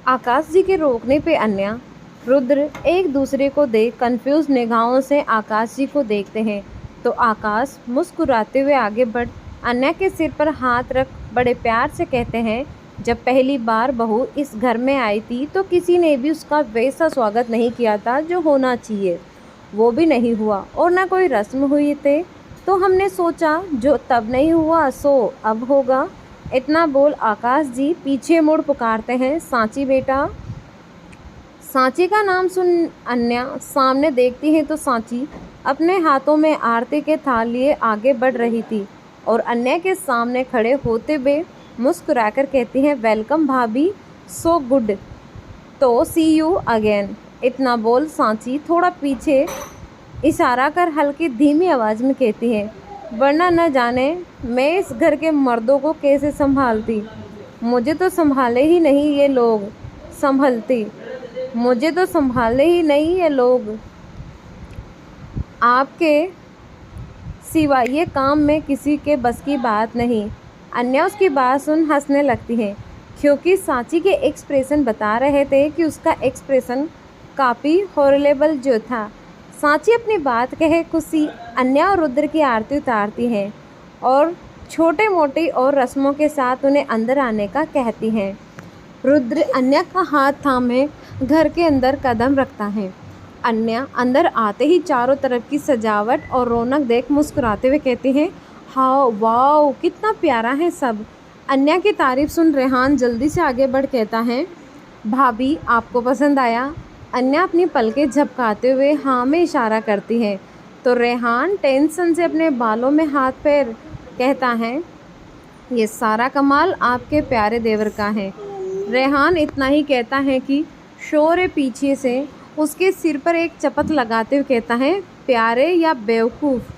आकाश जी के रोकने पे अन्या रुद्र एक दूसरे को देख कंफ्यूज निगाहों से आकाश जी को देखते हैं। तो आकाश मुस्कुराते हुए आगे बढ़ अन्या के सिर पर हाथ रख बड़े प्यार से कहते हैं, जब पहली बार बहू इस घर में आई थी तो किसी ने भी उसका वैसा स्वागत नहीं किया था जो होना चाहिए। वो भी नहीं हुआ और ना कोई रस्म हुई थे। तो हमने सोचा जो तब नहीं हुआ सो अब होगा। इतना बोल आकाश जी पीछे मुड़ पुकारते हैं, सांची बेटा। सांची का नाम सुन अन्या सामने देखती है तो सांची अपने हाथों में आरती के थाल लिए आगे बढ़ रही थी और अन्या के सामने खड़े होते हुए मुस्कुराकर कहती है, वेलकम भाभी, सो गुड तो सी यू अगेन। इतना बोल सांची थोड़ा पीछे इशारा कर हल्की धीमी आवाज़ में कहती है, वरना न जाने मैं इस घर के मर्दों को कैसे संभालती। मुझे तो संभाले ही नहीं ये लोग संभलती मुझे तो संभाले ही नहीं ये लोग आपके सिवा ये काम में किसी के बस की बात नहीं। अन्या उसकी बात सुन हंसने लगती है क्योंकि सांची के एक्सप्रेशन बता रहे थे कि उसका एक्सप्रेशन काफ़ी हॉरिलेबल जो था। सांची अपनी बात कहे खुशी अन्या और रुद्र की आरती उतारती है और छोटे मोटी और रस्मों के साथ उन्हें अंदर आने का कहती हैं। रुद्र अन्या का हाथ थामे घर के अंदर कदम रखता है। अन्या अंदर आते ही चारों तरफ की सजावट और रौनक देख मुस्कुराते हुए कहती हैं, हाँ वाओ कितना प्यारा है सब। अन्या की तारीफ सुन रेहान जल्दी से आगे बढ़ कहता है, भाभी आपको पसंद आया। अन्या अपनी पलकें झपकाते हुए हाँ में इशारा करती है तो रेहान टेंशन से अपने बालों में हाथ फेर कहता है, ये सारा कमाल आपके प्यारे देवर का है। रेहान इतना ही कहता है कि शोर पीछे से उसके सिर पर एक चपत लगाते हुए कहता है, प्यारे या बेवकूफ़।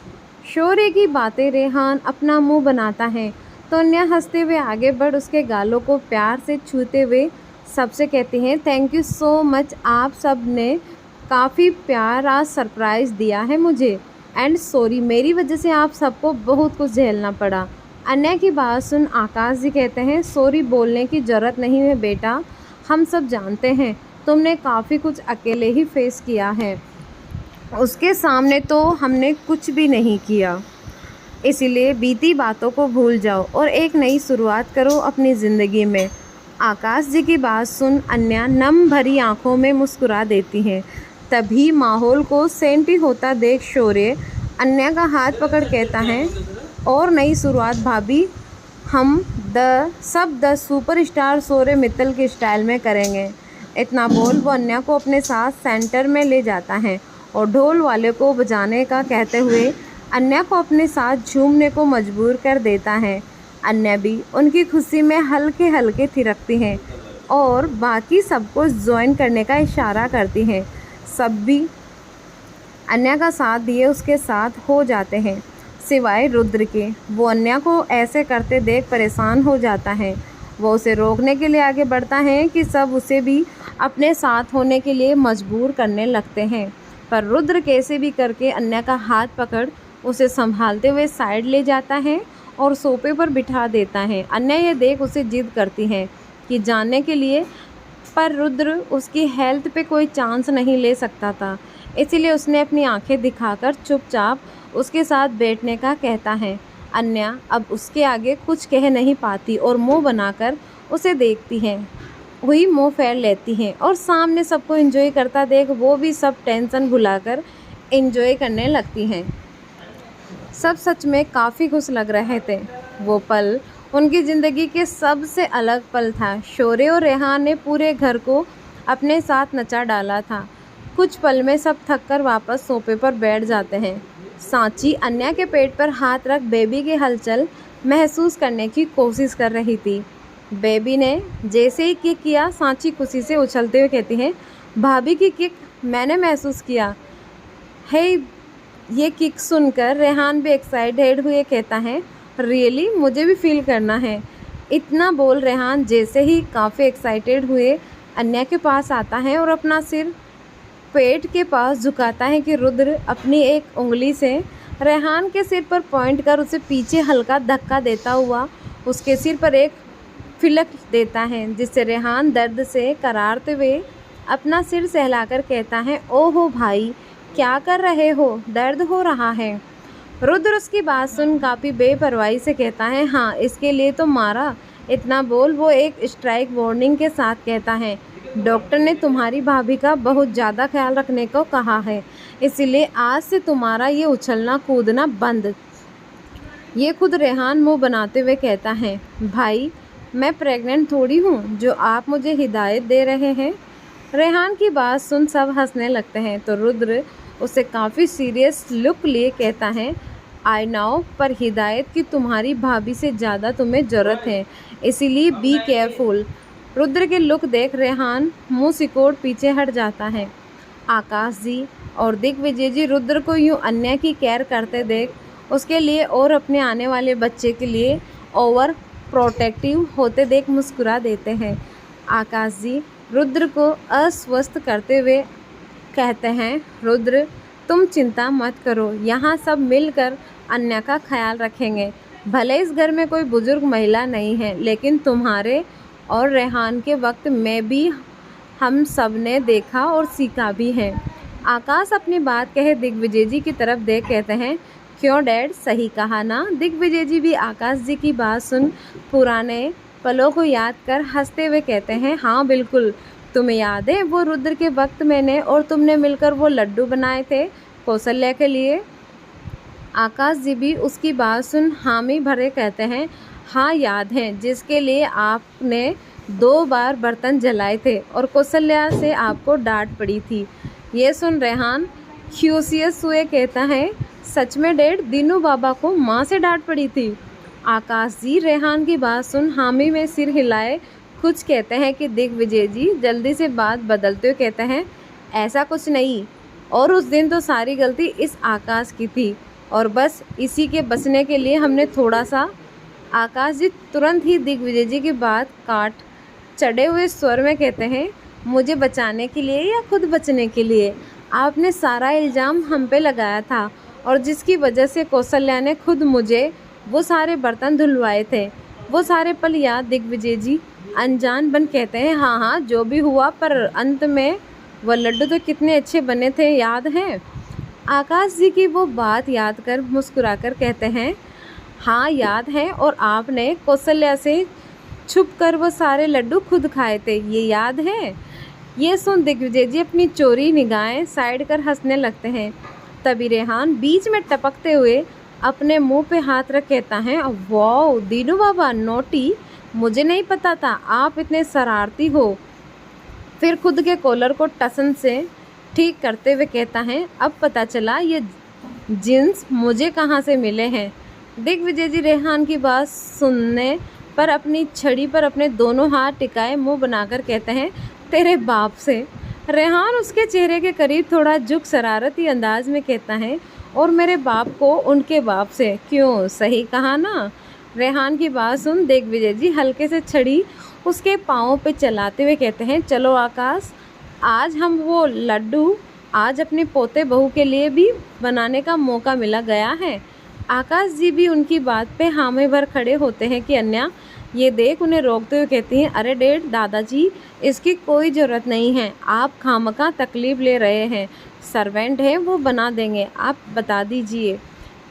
शोरे की बातें रेहान अपना मुंह बनाता है तो अन्या हंसते हुए आगे बढ़ उसके गालों को प्यार से छूते हुए सबसे कहती हैं, थैंक यू सो मच, आप सब ने काफ़ी प्यारा सरप्राइज़ दिया है मुझे एंड सॉरी मेरी वजह से आप सबको बहुत कुछ झेलना पड़ा। अन्या की बात सुन आकाश जी कहते हैं, सॉरी बोलने की ज़रूरत नहीं है बेटा, हम सब जानते हैं तुमने काफ़ी कुछ अकेले ही फेस किया है, उसके सामने तो हमने कुछ भी नहीं किया, इसलिए बीती बातों को भूल जाओ और एक नई शुरुआत करो अपनी ज़िंदगी में। आकाश जी की बात सुन अन्या नम भरी आंखों में मुस्कुरा देती है। तभी माहौल को सेंटी होता देख शौर्य अन्या का हाथ पकड़ कहता है, और नई शुरुआत भाभी, हम द सुपरस्टार शौर्य मित्तल के स्टाइल में करेंगे। इतना बोल वो अन्या को अपने साथ सेंटर में ले जाता है और ढोल वाले को बजाने का कहते हुए अन्या को अपने साथ झूमने को मजबूर कर देता है। अन्या भी उनकी खुशी में हल्के हल्के थिरकती हैं और बाकी सबको ज्वाइन करने का इशारा करती हैं। सब भी अन्या का साथ दिए उसके साथ हो जाते हैं सिवाय रुद्र के। वो अन्या को ऐसे करते देख परेशान हो जाता है। वो उसे रोकने के लिए आगे बढ़ता है कि सब उसे भी अपने साथ होने के लिए मजबूर करने लगते हैं, पर रुद्र कैसे भी करके अन्या का हाथ पकड़ उसे संभालते हुए साइड ले जाता है और सोफे पर बिठा देता है। अन्या ये देख उसे जिद करती है कि जाने के लिए, पर रुद्र उसकी हेल्थ पे कोई चांस नहीं ले सकता था, इसीलिए उसने अपनी आंखें दिखाकर चुपचाप उसके साथ बैठने का कहता है। अन्या अब उसके आगे कुछ कह नहीं पाती और मुंह बनाकर उसे देखती है हुई मुंह फेर लेती हैं और सामने सबको एंजॉय करता देख वो भी सब टेंशन भुलाकर एंजॉय करने लगती हैं। सब सच में काफ़ी खुश लग रहे थे। वो पल उनकी ज़िंदगी के सबसे अलग पल था। शौर्य और रेहान ने पूरे घर को अपने साथ नचा डाला था। कुछ पल में सब थककर वापस सोफे पर बैठ जाते हैं। सांची अन्या के पेट पर हाथ रख बेबी की हलचल महसूस करने की कोशिश कर रही थी। बेबी ने जैसे ही किक किया, सांची खुशी से उछलते हुए कहती है, भाभी की किक मैंने महसूस किया है। ये किक सुनकर रेहान भी एक्साइटेड हुए कहता है, रियली मुझे भी फील करना है। इतना बोल रेहान जैसे ही काफ़ी एक्साइटेड हुए अन्या के पास आता है और अपना सिर पेट के पास झुकाता है कि रुद्र अपनी एक उंगली से रेहान के सिर पर पॉइंट कर उसे पीछे हल्का धक्का देता हुआ उसके सिर पर एक फिलक देता है, जिससे रेहान दर्द से करारते हुए अपना सिर सहलाकर कहता है, ओहो भाई, क्या कर रहे हो, दर्द हो रहा है। रुद्र उसकी बात सुन काफ़ी बेपरवाही से कहता है, हाँ इसके लिए तो मारा। इतना बोल वो एक स्ट्राइक वार्निंग के साथ कहता है, डॉक्टर ने तुम्हारी भाभी का बहुत ज़्यादा ख्याल रखने को कहा है, इसलिए आज से तुम्हारा ये उछलना कूदना बंद। ये खुद रेहान मुंह बनाते हुए कहता है, भाई मैं प्रेग्नेंट थोड़ी हूँ जो आप मुझे हिदायत दे रहे हैं। रेहान की बात सुन सब हंसने लगते हैं तो रुद्र उसे काफ़ी सीरियस लुक लिए कहता है, आई नो, पर हिदायत की तुम्हारी भाभी से ज़्यादा तुम्हें ज़रूरत है, इसीलिए बी केयरफुल। रुद्र के लुक देख रेहान मुंह सिकोड़ पीछे हट जाता है। आकाश जी और दिग्विजय जी रुद्र को यूँ अन्या की केयर करते देख उसके लिए और अपने आने वाले बच्चे के लिए ओवर प्रोटेक्टिव होते देख मुस्कुरा देते हैं। आकाश जी रुद्र को अस्वस्थ करते हुए कहते हैं, रुद्र तुम चिंता मत करो, यहाँ सब मिलकर अन्या का ख्याल रखेंगे। भले इस घर में कोई बुजुर्ग महिला नहीं है, लेकिन तुम्हारे और रेहान के वक्त में भी हम सब ने देखा और सीखा भी है। आकाश अपनी बात कहे दिग्विजय जी की तरफ देख कहते हैं, क्यों डैड, सही कहा ना। दिग्विजय जी भी आकाश जी की बात सुन पुराने पलों को याद कर हंसते हुए कहते हैं, हाँ बिल्कुल, तुम्हें याद है वो रुद्र के वक्त मैंने और तुमने मिलकर वो लड्डू बनाए थे कौशल्या के लिए। आकाश जी भी उसकी बात सुन हामी भरे कहते हैं, हाँ याद है, जिसके लिए आपने 2 बार बर्तन जलाए थे और कौशल्या से आपको डांट पड़ी थी। ये सुन रेहान क्यूरियस हुए कहता है, सच में डैड, दीनू बाबा को माँ से डांट पड़ी थी। आकाश जी रेहान की बात सुन हामी में सिर हिलाए कुछ कहते हैं कि दिग्विजय जी जल्दी से बात बदलते हुए कहते हैं, ऐसा कुछ नहीं, और उस दिन तो सारी गलती इस आकाश की थी और बस इसी के बचने के लिए हमने थोड़ा सा। आकाश जी तुरंत ही दिग्विजय जी की बात काट चढ़े हुए स्वर में कहते हैं, मुझे बचाने के लिए या खुद बचने के लिए? आपने सारा इल्ज़ाम हम पे लगाया था और जिसकी वजह से कौशल्या ने खुद मुझे वो सारे बर्तन धुलवाए थे। वो सारे पल याद? दिग्विजय जी अनजान बन कहते हैं, हाँ हाँ जो भी हुआ, पर अंत में वो लड्डू तो कितने अच्छे बने थे, याद हैं? आकाश जी की वो बात याद कर मुस्कुराकर कहते हैं, हाँ याद है, और आपने कौशल्या से छुप कर वो सारे लड्डू खुद खाए थे, ये याद है? ये सुन दिग्विजय जी अपनी चोरी निगाहें साइड कर हंसने लगते हैं। तभी रेहान बीच में टपकते हुए अपने मुंह पे हाथ रख कहता है, वाओ दीनू बाबा, नोटी, मुझे नहीं पता था आप इतने शरारती हो। फिर खुद के कॉलर को टसन से ठीक करते हुए कहता है, अब पता चला ये जीन्स मुझे कहाँ से मिले हैं। दिग्विजय जी रेहान की बात सुनने पर अपनी छड़ी पर अपने दोनों हाथ टिकाए मुंह बनाकर कहते हैं, तेरे बाप से। रेहान उसके चेहरे के करीब थोड़ा झुक शरारती अंदाज में कहता है, और मेरे बाप को उनके बाप से। क्यों, सही कहा ना? रेहान की बात सुन दिग्विजय जी हल्के से छड़ी उसके पाँव पे चलाते हुए कहते हैं, चलो आकाश, आज हम वो लड्डू आज अपने पोते बहू के लिए भी बनाने का मौका मिला गया है। आकाश जी भी उनकी बात पे हामी भर खड़े होते हैं कि अन्या ये देख उन्हें रोकते हुए कहती हैं, अरे डेढ़ दादाजी, इसकी कोई ज़रूरत नहीं है, आप खामखा तकलीफ़ ले रहे हैं, सर्वेंट है वो बना देंगे, आप बता दीजिए।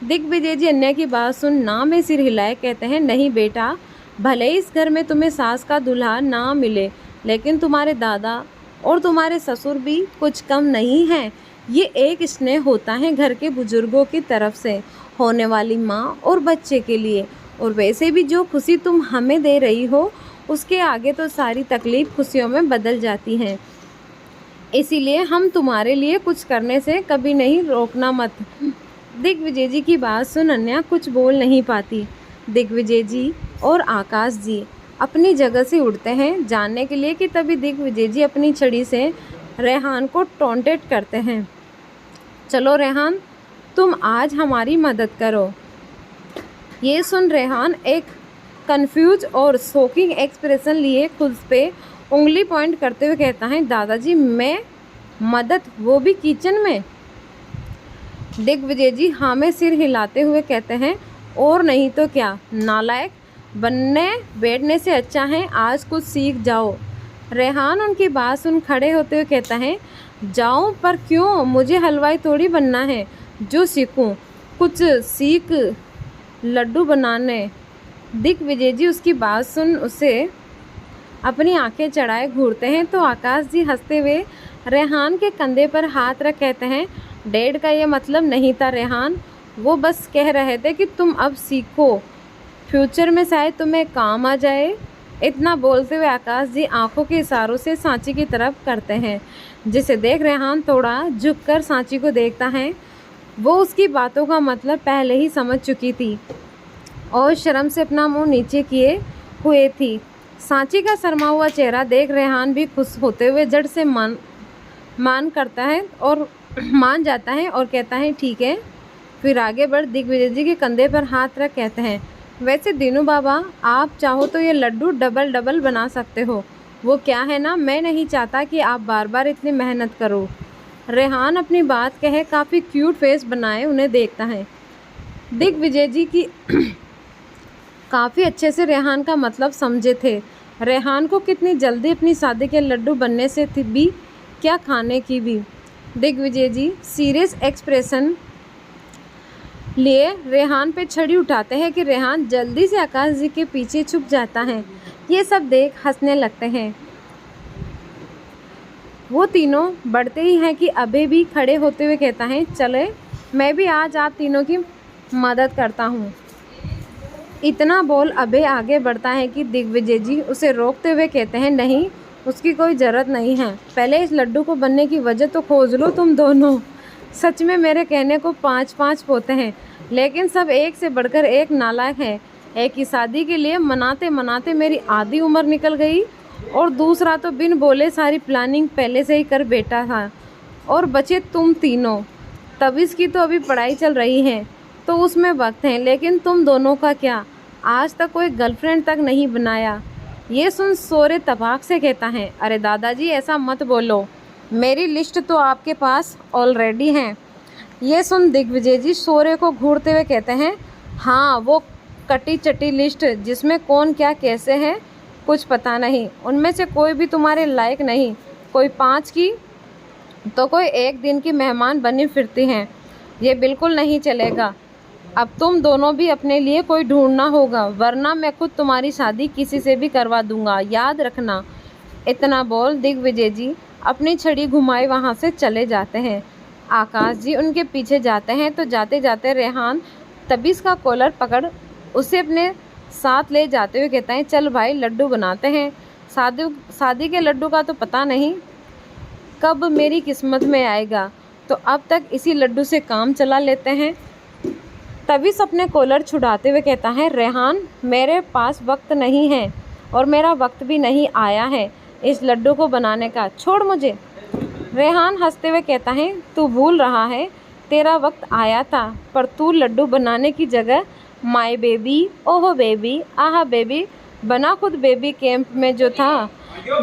दिग्विजय जी अन्या की बात सुन ना में सिर हिलाए कहते हैं, नहीं बेटा, भले इस घर में तुम्हें सास का दूल्हा ना मिले, लेकिन तुम्हारे दादा और तुम्हारे ससुर भी कुछ कम नहीं हैं। ये एक स्नेह होता है घर के बुजुर्गों की तरफ से होने वाली माँ और बच्चे के लिए, और वैसे भी जो खुशी तुम हमें दे रही हो उसके आगे तो सारी तकलीफ़ खुशियों में बदल जाती हैं। इसीलिए हम तुम्हारे लिए कुछ करने से कभी नहीं रोकना मत। दिग्विजय जी की बात सुन अन्या कुछ बोल नहीं पाती। दिग्विजय जी और आकाश जी अपनी जगह से उठते हैं जानने के लिए कि तभी दिग्विजय जी अपनी छड़ी से रेहान को टॉन्टेट करते हैं, चलो रेहान, तुम आज हमारी मदद करो। ये सुन रेहान एक कंफ्यूज और शॉकिंग एक्सप्रेशन लिए खुद पे उंगली पॉइंट करते हुए कहता है, दादाजी मैं मदद, वो भी किचन में? दिग्विजय जी हाँ में सिर हिलाते हुए कहते हैं, और नहीं तो क्या नालायक, बनने बैठने से अच्छा है आज कुछ सीख जाओ। रेहान उनकी बात सुन खड़े होते हुए कहता है, जाऊं पर क्यों, मुझे हलवाई थोड़ी बनना है जो सीखूं, कुछ सीख लड्डू बनाने। दिग्विजय जी उसकी बात सुन उसे अपनी आंखें चढ़ाए घूरते हैं तो आकाश जी हंसते हुए रेहान के कंधे पर हाथ रख कहते हैं, डैड का ये मतलब नहीं था रेहान, वो बस कह रहे थे कि तुम अब सीखो, फ्यूचर में शायद तुम्हें काम आ जाए। इतना बोलते हुए आकाश जी आंखों के इशारों से सांची की तरफ करते हैं, जिसे देख रेहान थोड़ा झुककर सांची को देखता है। वो उसकी बातों का मतलब पहले ही समझ चुकी थी और शर्म से अपना मुंह नीचे किए हुए थी। सांची का शर्मा हुआ चेहरा देख रेहान भी खुश होते हुए जड़ से मान करता है और मान जाता है और कहता है ठीक है। फिर आगे बढ़ दिग्विजय जी के कंधे पर हाथ रख कहते हैं, वैसे दीनू बाबा आप चाहो तो ये लड्डू डबल डबल बना सकते हो, वो क्या है ना, मैं नहीं चाहता कि आप बार बार इतनी मेहनत करो। रेहान अपनी बात कहे काफ़ी क्यूट फेस बनाए उन्हें देखता है। दिग्विजय जी की काफ़ी अच्छे से रेहान का मतलब समझे थे। रेहान को कितनी जल्दी अपनी शादी के लड्डू बनने से थी भी क्या खाने की भी। दिग्विजय जी सीरियस एक्सप्रेशन लिए रेहान पे छड़ी उठाते हैं कि रेहान जल्दी से आकाश जी के पीछे छुप जाता है। ये सब देख हंसने लगते हैं। वो तीनों बढ़ते ही हैं कि अभय भी खड़े होते हुए कहता है, चले मैं भी आज आप तीनों की मदद करता हूँ। इतना बोल अभय आगे बढ़ता है कि दिग्विजय जी उसे रोकते हुए कहते हैं, नहीं उसकी कोई ज़रूरत नहीं है, पहले इस लड्डू को बनने की वजह तो खोज लो तुम दोनों। सच में मेरे कहने को 5-5 पोते हैं, लेकिन सब एक से बढ़कर एक नालायक है। एक की शादी के लिए मनाते मनाते मेरी आधी उम्र निकल गई और दूसरा तो बिन बोले सारी प्लानिंग पहले से ही कर बैठा था। और बचे तुम तीनों, तब इसकी तो अभी पढ़ाई चल रही है तो उसमें वक्त है, लेकिन तुम दोनों का क्या, आज तक कोई गर्लफ्रेंड तक नहीं बनाया। ये सुन सोरे तबाक से कहता है, अरे दादाजी ऐसा मत बोलो, मेरी लिस्ट तो आपके पास ऑलरेडी है। ये सुन दिग्विजय जी सोरे को घूरते हुए कहते हैं, हाँ वो कटी चटी लिस्ट जिसमें कौन क्या कैसे है कुछ पता नहीं, उनमें से कोई भी तुम्हारे लायक नहीं, कोई 5 की तो कोई 1 दिन की मेहमान बनी फिरती हैं, ये बिल्कुल नहीं चलेगा। अब तुम दोनों भी अपने लिए कोई ढूंढना होगा, वरना मैं खुद तुम्हारी शादी किसी से भी करवा दूंगा, याद रखना। इतना बोल दिग्विजय जी अपनी छड़ी घुमाए वहाँ से चले जाते हैं। आकाश जी उनके पीछे जाते हैं तो जाते जाते रेहान तबीस का कॉलर पकड़ उसे अपने साथ ले जाते हुए कहता है, चल भाई लड्डू बनाते हैं, शादी के लड्डू का तो पता नहीं कब मेरी किस्मत में आएगा, तो अब तक इसी लड्डू से काम चला लेते हैं। तबीस अपने कॉलर छुड़ाते हुए कहता है, रेहान मेरे पास वक्त नहीं है और मेरा वक्त भी नहीं आया है इस लड्डू को बनाने का, छोड़ मुझे। रेहान हंसते हुए कहता है, तू भूल रहा है तेरा वक्त आया था, पर तू लड्डू बनाने की जगह माय बेबी, ओहो बेबी, आहा बेबी बना खुद बेबी कैंप में जो था।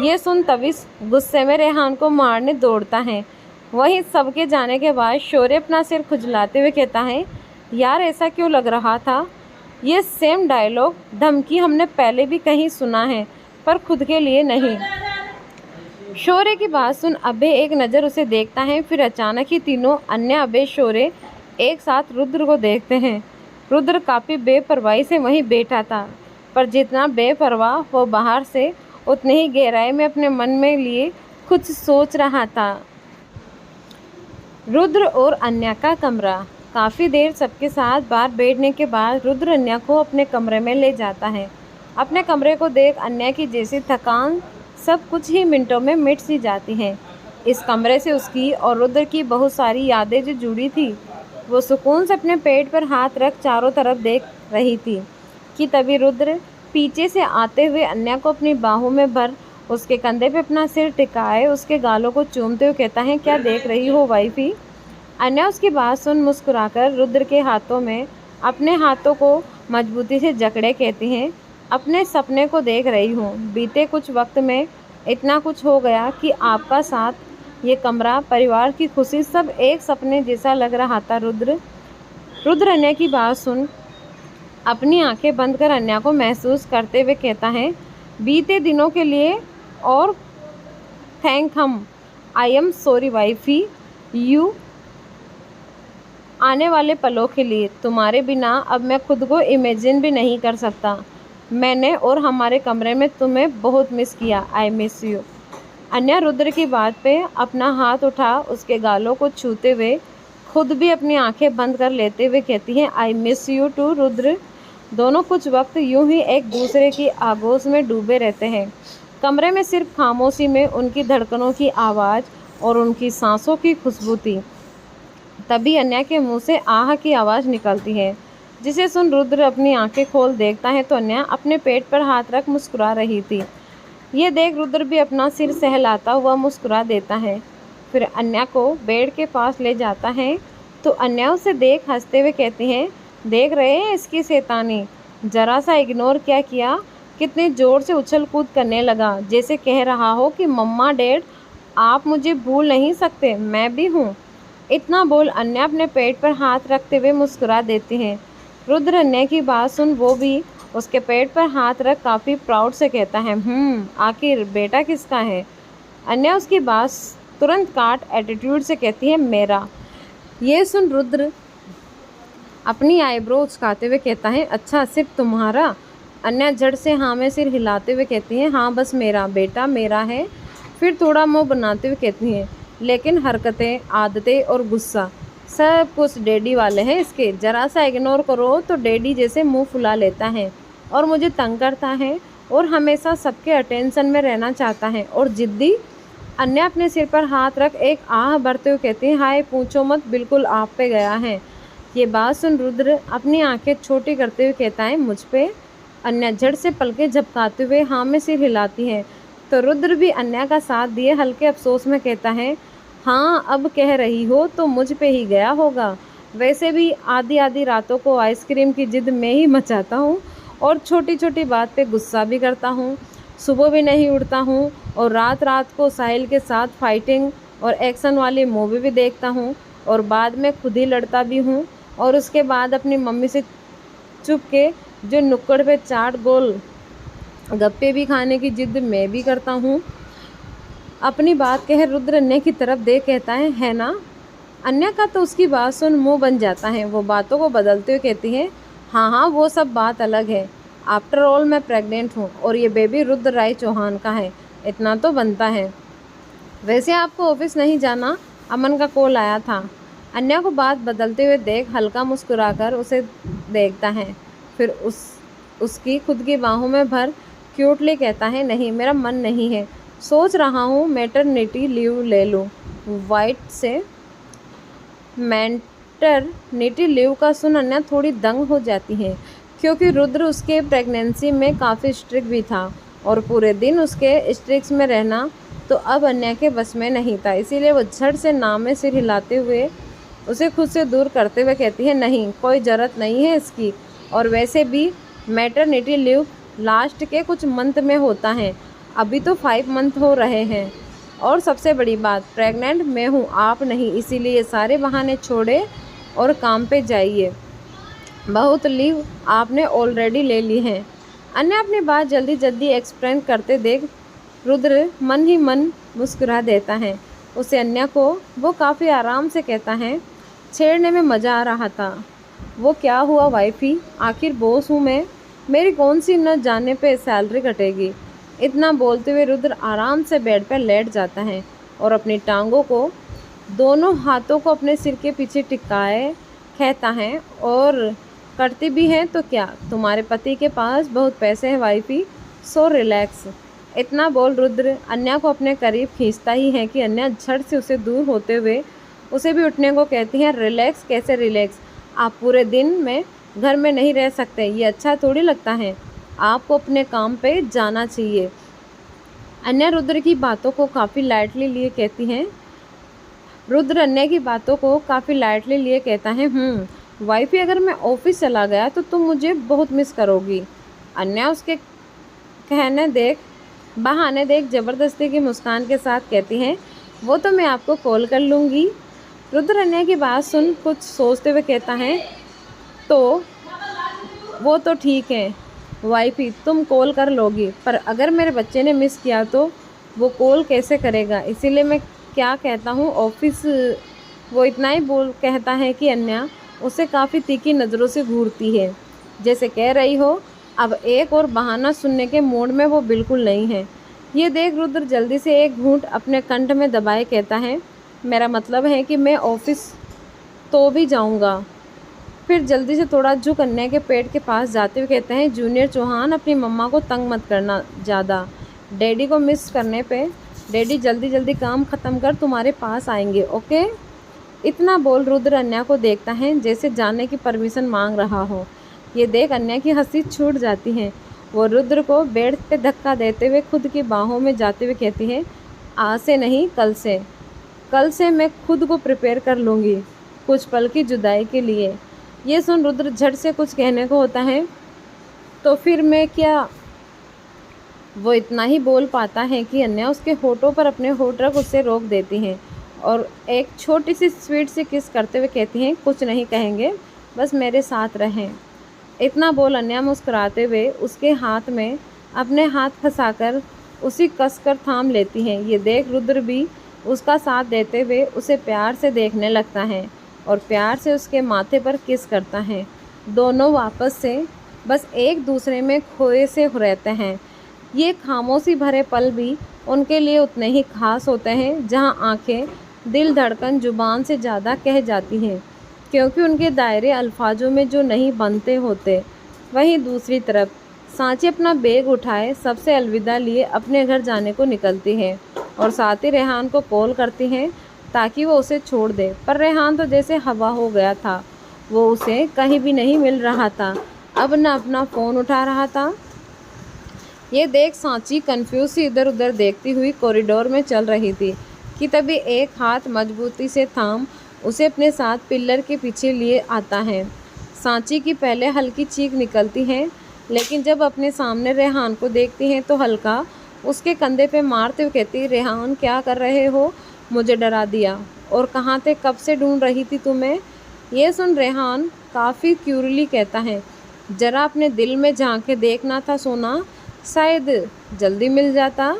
ये सुन तबीस गुस्से में रेहान को मारने दौड़ता है। वहीं सबके जाने के बाद शौर्य अपना सिर खुजलाते हुए कहता है, यार ऐसा क्यों लग रहा था, ये सेम डायलॉग धमकी हमने पहले भी कहीं सुना है पर खुद के लिए नहीं। शौर्य की बात सुन अभय एक नज़र उसे देखता है, फिर अचानक ही तीनों अन्य अभय शौर्य एक साथ रुद्र को देखते हैं। रुद्र काफ़ी बेपरवाही से वहीं बैठा था, पर जितना बेपरवाह वो बाहर से उतनी ही गहराई में अपने मन में लिए कुछ सोच रहा था। रुद्र और अन्या का कमरा। काफ़ी देर सबके साथ बाहर बैठने के बाद रुद्र अन्या को अपने कमरे में ले जाता है। अपने कमरे को देख अन्या की जैसी थकान सब कुछ ही मिनटों में मिट सी जाती है। इस कमरे से उसकी और रुद्र की बहुत सारी यादें जो जुड़ी थी। वो सुकून से अपने पेट पर हाथ रख चारों तरफ देख रही थी कि तभी रुद्र पीछे से आते हुए अन्या को अपनी बाहों में भर उसके कंधे पे अपना सिर टिकाए उसके गालों को चूमते हुए कहता है, क्या देख रही हो वाइफी। अन्या उसकी बात सुन मुस्कुराकर रुद्र के हाथों में अपने हाथों को मजबूती से जकड़े कहती हैं, अपने सपने को देख रही हूँ। बीते कुछ वक्त में इतना कुछ हो गया कि आपका साथ, ये कमरा, परिवार की खुशी सब एक सपने जैसा लग रहा था। रुद्र अन्या की बात सुन अपनी आंखें बंद कर अन्या को महसूस करते हुए कहता है, बीते दिनों के लिए और थैंक हम। I am sorry wifey, you आने वाले पलों के लिए। तुम्हारे बिना अब मैं खुद को इमेजिन भी नहीं कर सकता। मैंने और हमारे कमरे में तुम्हें बहुत मिस किया। I miss you. Anya Rudra की बात पे अपना हाथ उठा उसके गालों को छूते हुए खुद भी अपनी आंखें बंद कर लेते हुए कहती हैं, I miss you too Rudra. दोनों कुछ वक्त यूं ही एक दूसरे की आगोश में डूबे रहते हैं। कमरे में सिर्फ खामोशी में उनकी धड़कनों की आवाज़ और उनकी सांसों की खुशबू थी। तभी अन्या के मुंह से आह की आवाज़ निकलती है, जिसे सुन रुद्र अपनी आंखें खोल देखता है तो अन्या अपने पेट पर हाथ रख मुस्कुरा रही थी। ये देख रुद्र भी अपना सिर सहलाता हुआ मुस्कुरा देता है। फिर अन्या को बेड के पास ले जाता है तो अन्या उसे देख हंसते हुए कहती है, देख रहे हैं इसकी शैतानी, जरा सा इग्नोर क्या किया, कितने ज़ोर से उछल कूद करने लगा, जैसे कह रहा हो कि मम्मा डैड आप मुझे भूल नहीं सकते, मैं भी हूँ। इतना बोल अन्या अपने पेट पर हाथ रखते हुए मुस्कुरा देती हैं। रुद्र अन्या की बात सुन वो भी उसके पेट पर हाथ रख काफ़ी प्राउड से कहता है, आखिर बेटा किसका है। अन्या उसकी बात तुरंत काट एटीट्यूड से कहती है, मेरा। ये सुन रुद्र अपनी आईब्रो उचकाते हुए कहता है, अच्छा सिर्फ तुम्हारा। अन्या झट से हाँ में सिर हिलाते हुए कहती है, हाँ बस मेरा बेटा मेरा है। फिर थोड़ा मुंह बनाते हुए कहती हैं, लेकिन हरकतें, आदतें और गुस्सा सब कुछ डैडी वाले हैं इसके। ज़रा सा इग्नोर करो तो डैडी जैसे मुंह फुला लेता है और मुझे तंग करता है और हमेशा सबके अटेंशन में रहना चाहता है और ज़िद्दी। अन्या अपने सिर पर हाथ रख एक आह भरते हुए कहती है, हाय पूछो मत, बिल्कुल आप पे गया है। ये बात सुन रुद्र अपनी आंखें छोटी करते हुए कहता है, मुझ पे। अन्या झट से पलकें झपकाते हुए हाँ में सिर हिलाती है तो रुद्र भी अन्या का साथ दिए हल्के अफसोस में कहता है, हाँ अब कह रही हो तो मुझ पे ही गया होगा। वैसे भी आधी आधी रातों को आइसक्रीम की जिद मैं ही मचाता हूँ और छोटी छोटी बात पे गुस्सा भी करता हूँ। सुबह भी नहीं उठता हूँ और रात रात को साहिल के साथ फाइटिंग और एक्शन वाली मूवी भी देखता हूँ और बाद में खुद ही लड़ता भी हूँ और उसके बाद अपनी मम्मी से चुप के जो नुक्कड़ पे चाट गोल गप्पे भी खाने की जिद मैं भी करता हूँ। अपनी बात कह रुद्र अन्या की तरफ देख कहता है ना। अन्या का तो उसकी बात सुन मुंह बन जाता है। वो बातों को बदलते हुए कहती है, हाँ वो सब बात अलग है। आफ्टर ऑल मैं प्रेग्नेंट हूँ और ये बेबी रुद्र राय चौहान का है, इतना तो बनता है। वैसे आपको ऑफिस नहीं जाना, अमन का कॉल आया था। अन्या को बात बदलते हुए देख हल्का मुस्कुराकर उसे देखता है, फिर उसकी खुद की बाहों में भर क्यूटली कहता है, नहीं मेरा मन नहीं है, सोच रहा हूँ मैटरनिटी लीव ले लूँ। वाइट से मैटरनिटी लीव का सुन अन्या थोड़ी दंग हो जाती है, क्योंकि रुद्र उसके प्रेगनेंसी में काफ़ी स्ट्रिक्ट भी था और पूरे दिन उसके स्ट्रिक्स में रहना तो अब अन्या के बस में नहीं था। इसीलिए वो झट से नाम में सिर हिलाते हुए उसे खुद से दूर करते हुए कहती है, नहीं कोई ज़रूरत नहीं है इसकी, और वैसे भी मैटरनिटी लीव लास्ट के कुछ मंथ में होता है, अभी तो 5 मंथ हो रहे हैं। और सबसे बड़ी बात, प्रेग्नेंट मैं हूँ आप नहीं, इसीलिए सारे बहाने छोड़े और काम पे जाइए। बहुत लीव आपने ऑलरेडी ले ली हैं। अन्या अपनी बात जल्दी जल्दी एक्सप्लेन करते देख रुद्र मन ही मन मुस्कुरा देता है। उसे अन्या को वो काफ़ी आराम से कहता है, छेड़ने में मज़ा आ रहा था। वो क्या हुआ वाइफी, आखिर बॉस हूँ मैं, मेरी कौन सी न जाने पे सैलरी कटेगी। इतना बोलते हुए रुद्र आराम से बेड पर लेट जाता है और अपनी टांगों को दोनों हाथों को अपने सिर के पीछे टिकाए कहता है, और करती भी हैं तो क्या, तुम्हारे पति के पास बहुत पैसे हैं वाइफी, सो रिलैक्स। इतना बोल रुद्र अन्या को अपने करीब खींचता ही है कि अन्या झट से उसे दूर होते हुए उसे भी उठने को कहती है। रिलैक्स कैसे रिलैक्स, आप पूरे दिन में घर में नहीं रह सकते, ये अच्छा थोड़ी लगता है, आपको अपने काम पे जाना चाहिए। अन्या रुद्र की बातों को काफ़ी लाइटली लिए कहती हैं। रुद्र अन्या की बातों को काफ़ी लाइटली लिए कहता है, वाइफी अगर मैं ऑफिस चला गया तो तुम मुझे बहुत मिस करोगी। अन्या उसके बहाने देख ज़बरदस्ती की मुस्कान के साथ कहती हैं, वो तो मैं आपको कॉल कर लूँगी। रुद्र अन्या की बात सुन कुछ सोचते हुए कहता है, तो वो तो ठीक है वाइफी, तुम कॉल कर लोगी, पर अगर मेरे बच्चे ने मिस किया तो वो कॉल कैसे करेगा? इसीलिए मैं क्या कहता हूँ ऑफिस। वो इतना ही बोल कहता है कि अन्या उसे काफ़ी तीखी नज़रों से घूरती है, जैसे कह रही हो अब एक और बहाना सुनने के मूड में वो बिल्कुल नहीं है। ये देख रुद्र जल्दी से एक घूंट अपने कंठ में दबाए कहता है, मेरा मतलब है कि मैं ऑफिस तो भी जाऊंगा। फिर जल्दी से थोड़ा झुक अन्या के पेट के पास जाते हुए कहते हैं, जूनियर चौहान अपनी मम्मा को तंग मत करना ज़्यादा, डैडी को मिस करने पे डैडी जल्दी जल्दी काम ख़त्म कर तुम्हारे पास आएंगे, ओके? इतना बोल रुद्र अन्या को देखता है जैसे जाने की परमिशन मांग रहा हो। ये देख अन्या की हंसी छूट जाती है। वो रुद्र को बेड पे धक्का देते हुए खुद की बाहों में जाते हुए कहती है, आज से नहीं कल से मैं खुद को प्रिपेयर कर लूँगी कुछ पल की जुदाई के लिए। ये सुन रुद्र झट से कुछ कहने को होता है, तो फिर मैं क्या? वो इतना ही बोल पाता है कि अन्या उसके होठों पर अपने होठ रख उससे रोक देती हैं और एक छोटी सी स्वीट सी किस करते हुए कहती हैं, कुछ नहीं कहेंगे, बस मेरे साथ रहें। इतना बोल अन्या मुस्कुराते हुए उसके हाथ में अपने हाथ फंसाकर उसी कसकर थाम लेती हैं। ये देख रुद्र भी उसका साथ देते हुए उसे प्यार से देखने लगता है और प्यार से उसके माथे पर किस करता है। दोनों वापस से बस एक दूसरे में खोए से रहते हैं। ये खामोशी भरे पल भी उनके लिए उतने ही खास होते हैं जहाँ आंखें दिल धड़कन जुबान से ज़्यादा कह जाती हैं, क्योंकि उनके दायरे अल्फाजों में जो नहीं बनते होते। वहीं दूसरी तरफ सांची अपना बैग उठाए सबसे अलविदा लिए अपने घर जाने को निकलती है और साथ ही रेहान को कॉल करती हैं ताकि वो उसे छोड़ दे, पर रेहान तो जैसे हवा हो गया था। वो उसे कहीं भी नहीं मिल रहा था, अब न अपना फ़ोन उठा रहा था। ये देख सांची कंफ्यूज सी इधर उधर देखती हुई कॉरिडोर में चल रही थी कि तभी एक हाथ मजबूती से थाम उसे अपने साथ पिल्लर के पीछे लिए आता है। सांची की पहले हल्की चीख निकलती है, लेकिन जब अपने सामने रेहान को देखती हैं तो हल्का उसके कंधे पे मारते हुए कहती, रेहान क्या कर रहे हो? मुझे डरा दिया। और कहाँ थे? कब से ढूंढ रही थी तुम्हें। ये सुन रेहान काफ़ी क्यूरली कहता है, जरा अपने दिल में झांक के देखना था सोना, शायद जल्दी मिल जाता।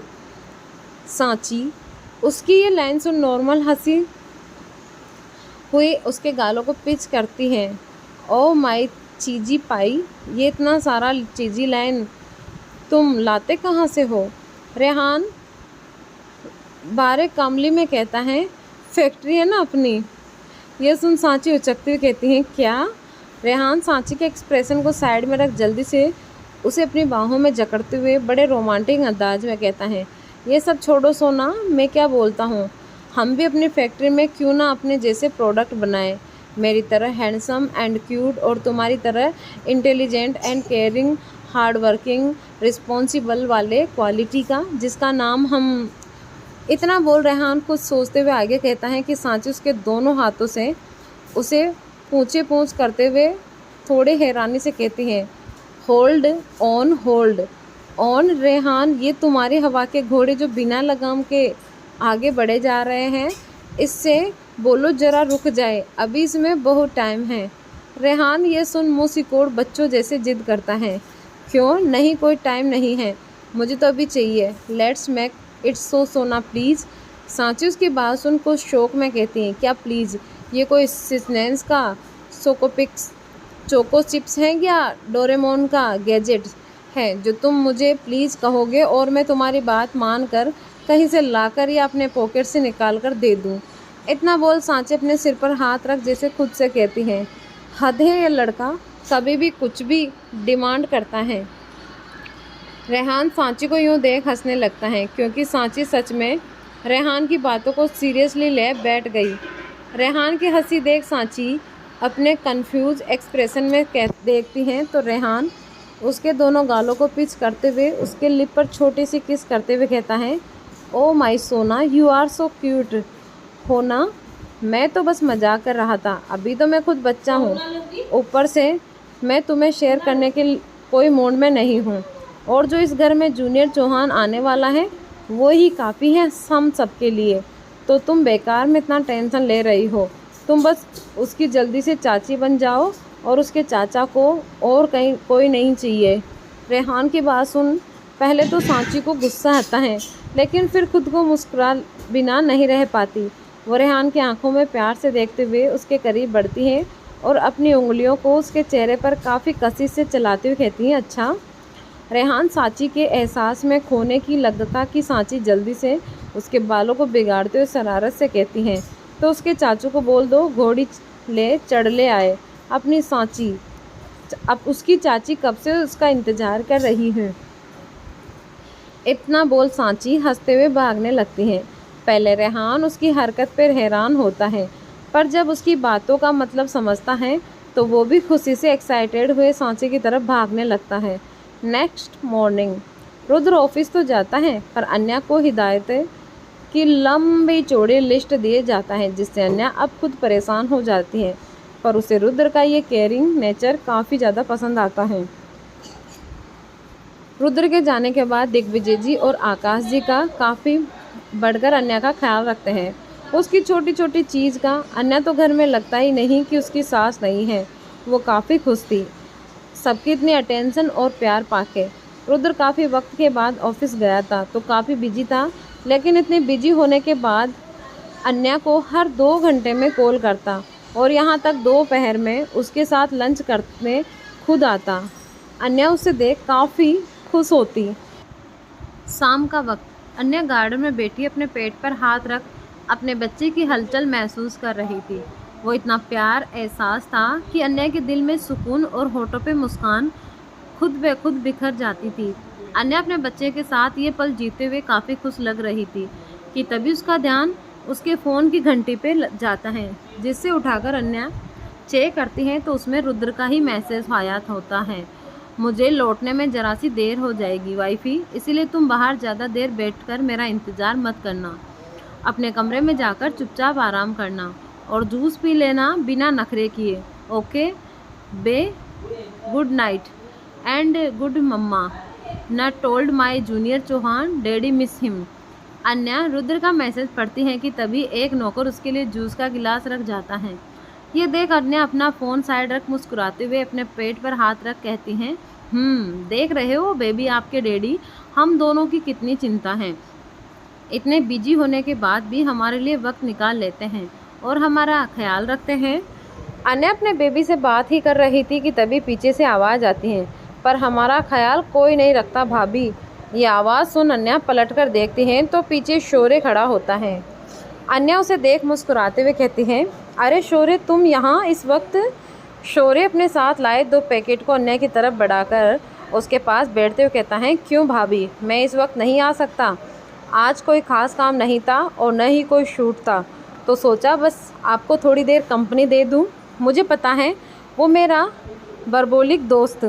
सांची उसकी ये लाइन सुन नॉर्मल हंसी हुई उसके गालों को पिच करती है। ओ माई चीजी पाई, ये इतना सारा चीजी लाइन तुम लाते कहाँ से हो? रेहान बारे कामली में कहता है, फैक्ट्री है ना अपनी। ये सुन सांची उचकती हुई कहती हैं, क्या? रेहान सांची के एक्सप्रेशन को साइड में रख जल्दी से उसे अपनी बाहों में जकड़ते हुए बड़े रोमांटिक अंदाज में कहता है, ये सब छोड़ो सोना, मैं क्या बोलता हूँ, हम भी अपनी फैक्ट्री में क्यों ना अपने जैसे प्रोडक्ट बनाएं, मेरी तरह हैंडसम एंड क्यूट और तुम्हारी तरह intelligent and caring, hard working, responsible वाले क्वालिटी का, जिसका नाम हम। इतना बोल रेहान कुछ सोचते हुए आगे कहता है कि सांची उसके दोनों हाथों से उसे पूछे पूछ करते हुए थोड़े हैरानी से कहती है, होल्ड ऑन रेहान, ये तुम्हारे हवा के घोड़े जो बिना लगाम के आगे बढ़े जा रहे हैं, इससे बोलो जरा रुक जाए, अभी इसमें बहुत टाइम है। रेहान ये सुन मुँह सिकोड़ बच्चों जैसे जिद करता है, क्यों नहीं, कोई टाइम नहीं है, मुझे तो अभी चाहिए, लेट्स मेक इट्स सो सोना प्लीज़। सांची उसकी बात सुन कुछ शौक में कहती हैं, क्या प्लीज़, ये कोई सिस्नेंस का चोको चिप्स हैं या डोरेमोन का गैजेट है जो तुम मुझे प्लीज़ कहोगे और मैं तुम्हारी बात मान कर कहीं से लाकर या अपने पॉकेट से निकाल कर दे दूँ। इतना बोल सांची अपने सिर पर हाथ रख जैसे खुद से कहती हैं, हद है ये लड़का, कभी भी कुछ भी डिमांड करता है। रेहान सांची को यूँ देख हंसने लगता है, क्योंकि सांची सच में रेहान की बातों को सीरियसली ले बैठ गई। रेहान की हंसी देख सांची अपने कंफ्यूज एक्सप्रेशन में देखती हैं तो रेहान उसके दोनों गालों को पिच करते हुए उसके लिप पर छोटी सी किस करते हुए कहता है, ओ माई सोना, यू आर सो क्यूट हो ना, मैं तो बस मजाक कर रहा था, अभी तो मैं खुद बच्चा हूँ, ऊपर से मैं तुम्हें शेयर करने के कोई मूड में नहीं हूँ, और जो इस घर में जूनियर चौहान आने वाला है वो ही काफ़ी है हम सब के लिए, तो तुम बेकार में इतना टेंशन ले रही हो, तुम बस उसकी जल्दी से चाची बन जाओ और उसके चाचा को और कहीं कोई नहीं चाहिए। रेहान की बात सुन पहले तो सांची को गुस्सा आता है, लेकिन फिर खुद को मुस्कुरा बिना नहीं रह पाती। वो रेहान की आंखों में प्यार से देखते हुए उसके करीब बढ़ती है और अपनी उंगलियों को उसके चेहरे पर काफ़ी कसी से चलाते हुए कहती है, अच्छा। रेहान सांची के एहसास में खोने की लगता कि सांची जल्दी से उसके बालों को बिगाड़ते हुए शरारत से कहती हैं, तो उसके चाचू को बोल दो घोड़ी ले चढ़ ले आए अपनी सांची। अब उसकी चाची कब से उसका इंतज़ार कर रही है। इतना बोल सांची हंसते हुए भागने लगती है। पहले रेहान उसकी हरकत पर हैरान होता है, पर जब उसकी बातों का मतलब समझता है तो वो भी खुशी से एक्साइटेड हुए सांची की तरफ भागने लगता है। नेक्स्ट मॉर्निंग रुद्र ऑफिस तो जाता है, पर अन्या को हिदायतें की लंबी चौड़ी लिस्ट दिए जाता है, जिससे अन्या अब खुद परेशान हो जाती है, पर उसे रुद्र का ये केयरिंग नेचर काफ़ी ज़्यादा पसंद आता है। रुद्र के जाने के बाद दिग्विजय जी और आकाश जी का काफ़ी बढ़कर अन्या का ख्याल रखते हैं। उसकी छोटी छोटी चीज़ का अन्या तो घर में लगता ही नहीं कि उसकी सास नहीं है। वो काफ़ी खुश थी सबकी इतनी अटेंशन और प्यार पाके। रुद्र काफ़ी वक्त के बाद ऑफिस गया था तो काफ़ी बिजी था, लेकिन इतने बिजी होने के बाद अन्या को हर 2 घंटे में कॉल करता और यहाँ तक दोपहर में उसके साथ लंच करने खुद आता। अन्या उसे देख काफ़ी खुश होती। शाम का वक्त अन्या गार्डन में बैठी अपने पेट पर हाथ रख अपने बच्चे की हलचल महसूस कर रही थी। वो इतना प्यार एहसास था कि अन्या के दिल में सुकून और होठों पे मुस्कान खुद ब खुद बिखर जाती थी। अन्या अपने बच्चे के साथ ये पल जीते हुए काफ़ी खुश लग रही थी कि तभी उसका ध्यान उसके फ़ोन की घंटी पे जाता है, जिससे उठाकर अन्या चेक करती है तो उसमें रुद्र का ही मैसेज आया होता है, मुझे लौटने में ज़रा सी देर हो जाएगी वाइफी, इसीलिए तुम बाहर ज़्यादा देर बैठकर मेरा इंतज़ार मत करना। अपने कमरे में जाकर चुपचाप आराम करना और जूस पी लेना बिना नखरे किए। Okay bye, good night and good mamma न told my junior Chauhan daddy miss him. Anya Rudra का मैसेज पढ़ती है कि तभी एक नौकर उसके लिए जूस का गिलास रख जाता है। ये देख अन्या अपना फ़ोन साइड रख मुस्कुराते हुए अपने पेट पर हाथ रख कहती हैं, देख रहे हो बेबी, आपके डैडी हम दोनों की कितनी चिंता है। इतने बिजी होने के बाद भी हमारे लिए वक्त निकाल लेते हैं और हमारा ख्याल रखते हैं। अन्या अपने बेबी से बात ही कर रही थी कि तभी पीछे से आवाज़ आती है, पर हमारा ख्याल कोई नहीं रखता भाभी। ये आवाज़ सुन अन्या पलट कर देखती हैं तो पीछे शौर्य खड़ा होता है। अन्या उसे देख मुस्कुराते हुए कहती हैं, अरे शौर्य, तुम यहाँ इस वक्त। शौर्य अपने साथ लाए 2 पैकेट को अन्या की तरफ बढ़ाकर उसके पास बैठते हुए कहता है, क्यों भाभी, मैं इस वक्त नहीं आ सकता। आज कोई ख़ास काम नहीं था और न ही कोई शूट था, तो सोचा बस आपको थोड़ी देर कंपनी दे दूँ। मुझे पता है वो मेरा बर्बोलिक दोस्त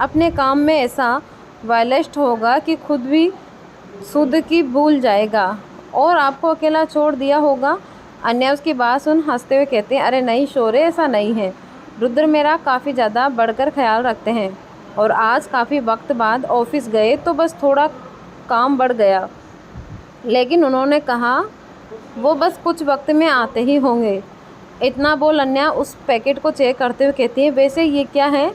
अपने काम में ऐसा वायलेस्ट होगा कि खुद भी सुध की भूल जाएगा और आपको अकेला छोड़ दिया होगा। अन्या उसकी बात सुन हंसते हुए कहते हैं, अरे नहीं शौर्य, ऐसा नहीं है। रुद्र मेरा काफ़ी ज़्यादा बढ़कर ख्याल रखते हैं और आज काफ़ी वक्त बाद ऑफिस गए तो बस थोड़ा काम बढ़ गया, लेकिन उन्होंने कहा वो बस कुछ वक्त में आते ही होंगे। इतना बोल अन्या उस पैकेट को चेक करते हुए कहती है, वैसे ये क्या है।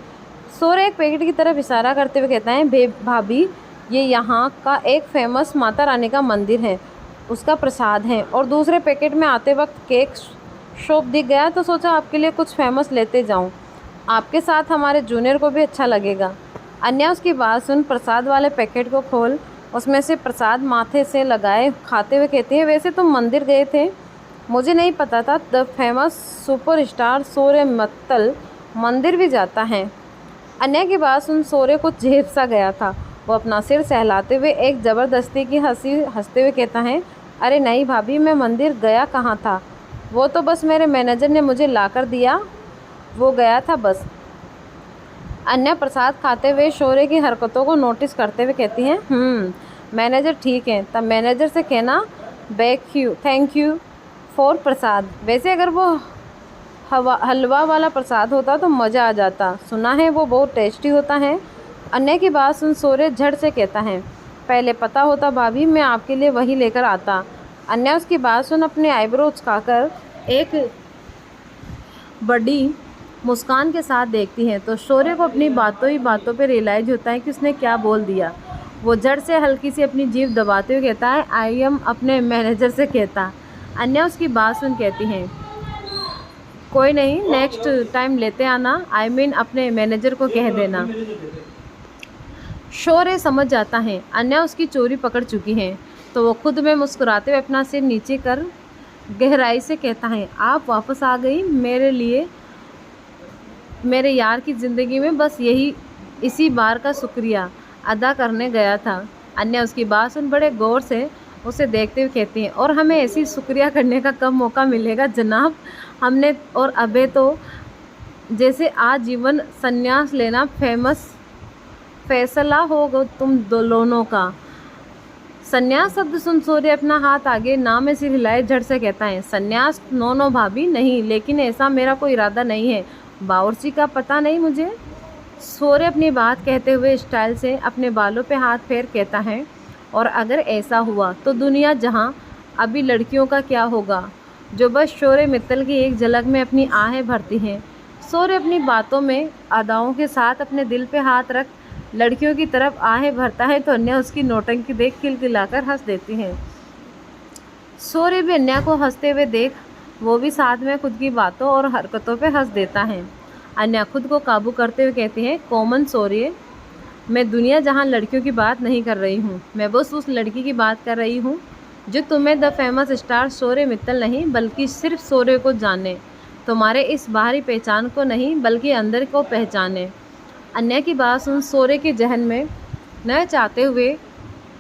शौर्य एक पैकेट की तरफ इशारा करते हुए कहता है, भाभी, ये यहाँ का एक फेमस माता रानी का मंदिर है, उसका प्रसाद है। और दूसरे पैकेट में आते वक्त केक शॉप दिख गया तो सोचा आपके लिए कुछ फेमस लेते जाऊँ, आपके साथ हमारे जूनियर को भी अच्छा लगेगा। अन्या उसकी बात सुन प्रसाद वाले पैकेट को खोल उसमें से प्रसाद माथे से लगाए खाते हुए कहती है, वैसे तुम मंदिर गए थे, मुझे नहीं पता था द फेमस सुपरस्टार शौर्य मित्तल मंदिर भी जाता है। अन्या की बात सुन शौर्य कुछ झेप सा गया था। वो अपना सिर सहलाते हुए एक ज़बरदस्ती की हंसी हंसते हुए कहता है, अरे नहीं भाभी, मैं मंदिर गया कहाँ था, वो तो बस मेरे मैनेजर ने मुझे ला कर दिया, वो गया था बस। अन्या प्रसाद खाते हुए शौर्य की हरकतों को नोटिस करते हुए कहती हैं, मैनेजर ठीक है, तब मैनेजर से कहना थैंक यू फॉर प्रसाद। वैसे अगर वो हलवा वाला प्रसाद होता तो मज़ा आ जाता, सुना है वो बहुत टेस्टी होता है। अन्या की बात सुन शौर्य झट से कहता है, पहले पता होता भाभी, मैं आपके लिए वही लेकर आता। अन्या उसकी बात सुन अपने आईब्रो उचकाकर एक बड़ी मुस्कान के साथ देखती हैं तो शौर्य को अपनी बातों ही बातों पे रियलाइज होता है कि उसने क्या बोल दिया। वो जड़ से हल्की सी अपनी जीभ दबाते हुए कहता है, आई एम अपने मैनेजर से कहता। अन्या उसकी बात सुन कहती हैं, कोई नहीं, नेक्स्ट टाइम लेते आना, आई मीन अपने मैनेजर को कह देना। शौर्य समझ जाता है अन्या उसकी चोरी पकड़ चुकी हैं, तो वो खुद में मुस्कुराते हुए अपना सिर नीचे कर गहराई से कहता है, आप वापस आ गई मेरे लिए, मेरे यार की ज़िंदगी में बस यही इसी बार का शुक्रिया अदा करने गया था। अन्या उसकी बात सुन बड़े गौर से उसे देखते हुए कहती हैं, और हमें ऐसी शुक्रिया करने का कब मौका मिलेगा जनाब, हमने और अबे तो जैसे आजीवन संन्यास लेना फैसला होगा तुम दोनों का। संन्यास शब्द सुन शौर्य अपना हाथ आगे ना में सिर हिलाए झट से कहता है, संन्यास नो नो भाभी नहीं, लेकिन ऐसा मेरा कोई इरादा नहीं है, बावर्ची का पता नहीं मुझे। शौर्य अपनी बात कहते हुए स्टाइल से अपने बालों पे हाथ फेर कहता है, और अगर ऐसा हुआ तो दुनिया जहां अभी लड़कियों का क्या होगा जो बस शौर्य मित्तल की एक झलक में अपनी आहें भरती हैं। शौर्य अपनी बातों में अदाओं के साथ अपने दिल पे हाथ रख लड़कियों की तरफ आहें भरता है तो अन्या उसकी नौटंकी देख खिलखिलाकर हंस देती हैं। शौर्य भी अन्या को हंसते हुए देख वो भी साथ में खुद की बातों और हरकतों पे हंस देता है। अन्या खुद को काबू करते हुए कहती है, कॉमन शौर्य, मैं दुनिया जहां लड़कियों की बात नहीं कर रही हूँ, मैं बस उस लड़की की बात कर रही हूँ जो तुम्हें द फेमस स्टार शौर्य मित्तल नहीं बल्कि सिर्फ शौर्य को जाने, तुम्हारे इस बाहरी पहचान को नहीं बल्कि अंदर को पहचाने। अन्या की बात सुन शौर्य के जहन में न चाहते हुए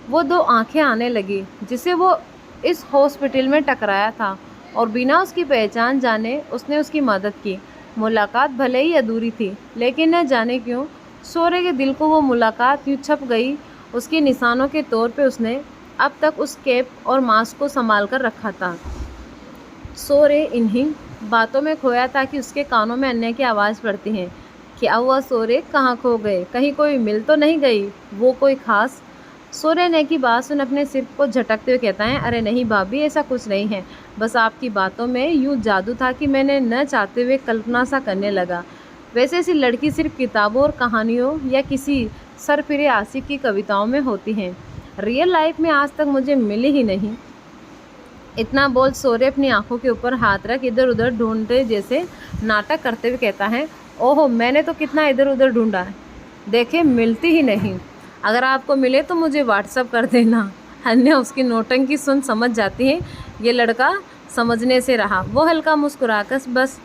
वो दो आंखें आने लगी जिसे वो इस हॉस्पिटल में टकराया था, और बिना उसकी पहचान जाने उसने उसकी मदद की। मुलाकात भले ही अधूरी थी, लेकिन न जाने क्यों शौर्य के दिल को वो मुलाकात यूँ छप गई। उसके निशानों के तौर पे उसने अब तक उस कैप और मास्क को संभाल कर रखा था। शौर्य इन्हीं बातों में खोया था कि उसके कानों में अन्या की आवाज़ पड़ती है, क्या हुआ शौर्य, कहाँ खो गए, कहीं कोई मिल तो नहीं गई वो कोई खास। शौर्य ने की बात सुन अपने सिर को झटकते हुए कहता है, अरे नहीं भाभी, ऐसा कुछ नहीं है, बस आपकी बातों में यूँ जादू था कि मैंने न चाहते हुए कल्पना सा करने लगा। वैसे ऐसी लड़की सिर्फ किताबों और कहानियों या किसी सरफिरे आशिक की कविताओं में होती हैं, रियल लाइफ में आज तक मुझे मिली ही नहीं। इतना बोल शौर्य अपनी आंखों के ऊपर हाथ रख इधर उधर ढूंढते जैसे नाटक करते हुए कहता है, ओहो, मैंने तो कितना इधर उधर ढूंढा है, देखे मिलती ही नहीं, अगर आपको मिले तो मुझे व्हाट्सअप कर देना। अन्या उसकी नौटंकी सुन समझ जाती है ये लड़का समझने से रहा। वो हल्का मुस्कुराकर बस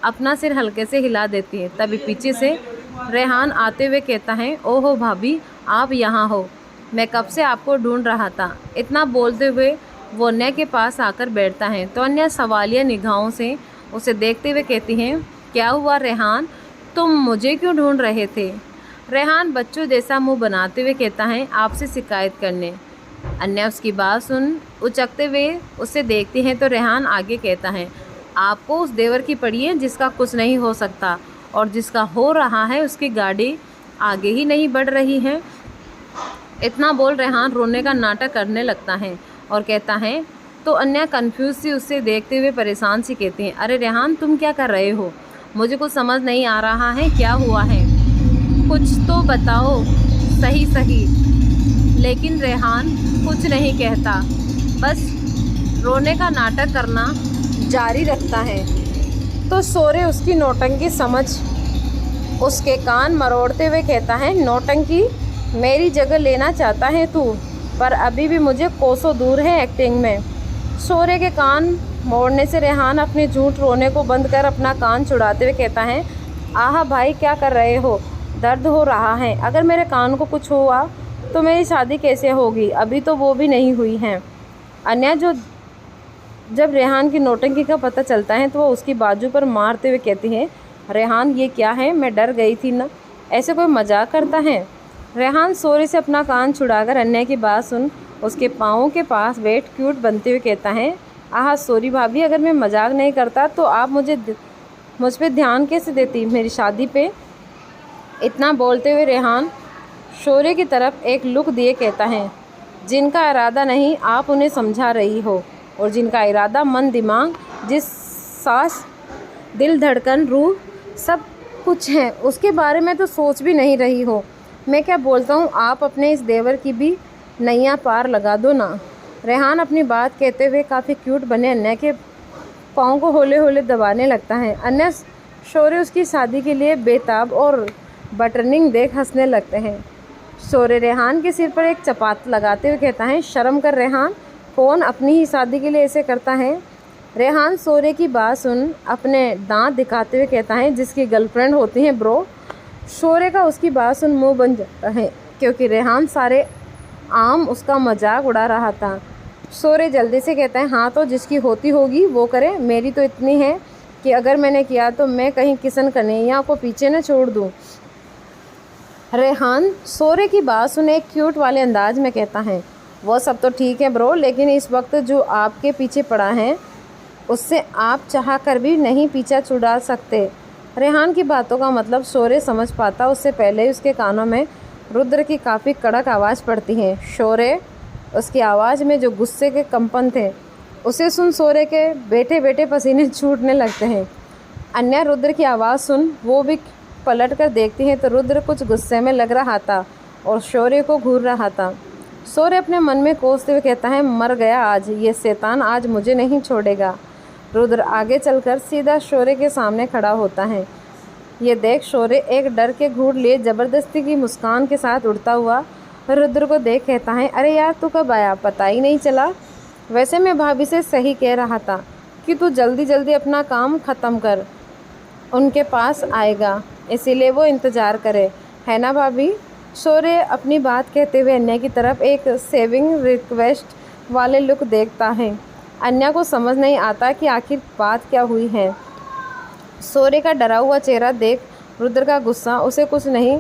अपना सिर हल्के से हिला देती है। तभी पीछे से रेहान आते हुए कहता है, ओहो भाभी, आप यहाँ हो, मैं कब से आपको ढूंढ रहा था। इतना बोलते हुए वो अन्या के पास आकर बैठता है तो अन्या सवालिया निगाहों से उसे देखते हुए कहती हैं, क्या हुआ रेहान, तुम मुझे क्यों ढूंढ रहे थे। रेहान बच्चों जैसा मुंह बनाते हुए कहता है, आपसे शिकायत करने। अन्या उसकी बात सुन उचकते हुए उसे देखती हैं तो रेहान आगे कहता है, आपको उस देवर की पड़ी है जिसका कुछ नहीं हो सकता, और जिसका हो रहा है उसकी गाड़ी आगे ही नहीं बढ़ रही है। इतना बोल रेहान रोने का नाटक करने लगता है और कहता है, तो अन्या कंफ्यूज सी उसे देखते हुए परेशान सी कहती हैं, अरे रेहान, तुम क्या कर रहे हो, मुझे कुछ समझ नहीं आ रहा है, क्या हुआ है, कुछ तो बताओ सही सही। लेकिन रेहान कुछ नहीं कहता, बस रोने का नाटक करना जारी रखता है। तो शौर्य उसकी नौटंकी समझ उसके कान मरोड़ते हुए कहता है, नौटंकी मेरी जगह लेना चाहता है तू, पर अभी भी मुझे कोसों दूर है एक्टिंग में। शौर्य के कान मोड़ने से रेहान अपने झूठ रोने को बंद कर अपना कान छुड़ाते हुए कहता है, आहा भाई, क्या कर रहे हो, दर्द हो रहा है, अगर मेरे कान को कुछ हुआ तो मेरी शादी कैसे होगी, अभी तो वो भी नहीं हुई है। अन्या जब रेहान की नौटंकी का पता चलता है तो वो उसकी बाजू पर मारते हुए कहती है, रेहान ये क्या है, मैं डर गई थी ना, ऐसे कोई मजाक करता है। रेहान शौर्य से अपना कान छुड़ाकर अन्या की बात सुन उसके पाँवों के पास बैठ क्यूट बनते हुए कहता है, आह सॉरी भाभी, अगर मैं मजाक नहीं करता तो आप मुझ पे ध्यान कैसे देती, मेरी शादी पे। इतना बोलते हुए रेहान शौर्य की तरफ एक लुक दिए कहता है, जिनका इरादा नहीं आप उन्हें समझा रही हो, और जिनका इरादा मन दिमाग, जिस सांस दिल धड़कन रूह सब कुछ है, उसके बारे में तो सोच भी नहीं रही हो। मैं क्या बोलता हूँ, आप अपने इस देवर की भी नैया पार लगा दो ना। रेहान अपनी बात कहते हुए काफ़ी क्यूट बने अन्या के पाँव को होले होले दबाने लगता है। अन्य शौर्य उसकी शादी के लिए बेताब और बटरनिंग देख हंसने लगते हैं। शौर्य रेहान के सिर पर एक चपात लगाते हुए कहता है, शर्म कर रेहान, कौन अपनी ही शादी के लिए ऐसे करता है। रेहान शौर्य की बात सुन अपने दांत दिखाते हुए कहता है, जिसकी गर्लफ्रेंड होती है ब्रो। शौर्य का उसकी बात सुन मुंह बन जाता है, क्योंकि रेहान सारे आम उसका मजाक उड़ा रहा था। शौर्य जल्दी से कहता है, हाँ तो जिसकी होती होगी वो करे, मेरी तो इतनी है कि अगर मैंने किया तो मैं कहीं किसन कन्हैया को पीछे न छोड़ दूँ। रेहान शौर्य की बात सुने एक क्यूट वाले अंदाज में कहता है, वो सब तो ठीक है ब्रो, लेकिन इस वक्त जो आपके पीछे पड़ा है उससे आप चाह कर भी नहीं पीछा छुड़ा सकते। रेहान की बातों का मतलब शौर्य समझ पाता उससे पहले ही उसके कानों में रुद्र की काफ़ी कड़क आवाज़ पड़ती है। शौर्य, उसकी आवाज़ में जो गुस्से के कंपन थे उसे सुन शौर्य के बैठे बैठे पसीने छूटने लगते हैं। अन्या रुद्र की आवाज़ सुन वो भी पलट कर देखती है तो रुद्र कुछ गुस्से में लग रहा था और शौर्य को घूर रहा था। शौर्य अपने मन में कोसते हुए कहता है, मर गया आज ये शैतान, आज मुझे नहीं छोड़ेगा। रुद्र आगे चलकर सीधा शौर्य के सामने खड़ा होता है। ये देख शौर्य एक डर के घूर लिए ज़बरदस्ती की मुस्कान के साथ उड़ता हुआ रुद्र को देख कहता है, अरे यार तू कब आया, पता ही नहीं चला। वैसे मैं भाभी से सही कह रहा था कि तू जल्दी जल्दी अपना काम ख़त्म कर, उनके पास आएगा इसीलिए वो इंतज़ार करे, है ना भाभी। शौर्य अपनी बात कहते हुए अन्या की तरफ एक सेविंग रिक्वेस्ट वाले लुक देखता है। अन्या को समझ नहीं आता कि आखिर बात क्या हुई है। शौर्य का डरा हुआ चेहरा देख रुद्र का गुस्सा उसे कुछ नहीं